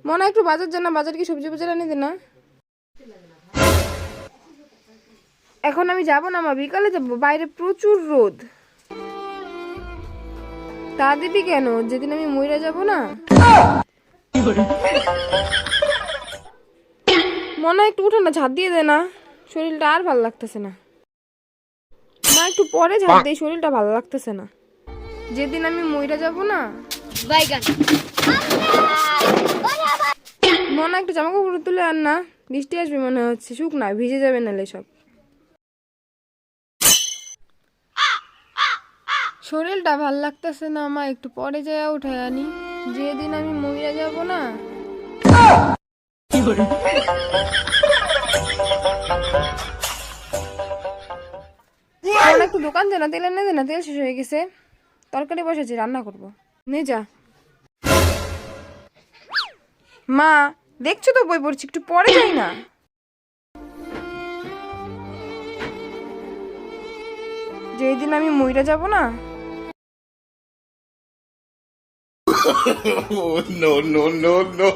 মনে একটু বাজার জানা, বাজার কি সবজি বাজার এনে দে না। এখন আমি যাব না মা, বিকালে যাবো, বাইরে প্রচুর রোদ। তা দিবি কেন, যেদিন আমি মইরা যাব না। মনে একটু উঠে না, ঝাঁট দিয়ে দে না, শরীরটা আর ভালো লাগতেছে না। মা একটু পরে ঝাঁট দে, শরীরটা ভালো লাগতেছে না। যেদিন আমি মইরা যাব না। মনে একটু জামা কাপড় তুলে আর না, বৃষ্টি আসবে মনে হচ্ছে, শুক না ভিজে যাবে নালে সব। শরীরটা ভাল লাগতেছে না মা, একটু পরে যায় উঠে আনি, যেদিন আমি মইরা যাব না। একটু দোকান জানা, তেল এনে দে না, তেল শেষ হয়ে গেছে, তরকারি বসেছি, রান্না করব, নে যা। মা দেখছো তো বই পড়ছি, একটু পরে যাই না। যেদিন আমি মইরা যাব না। No, no, no, no.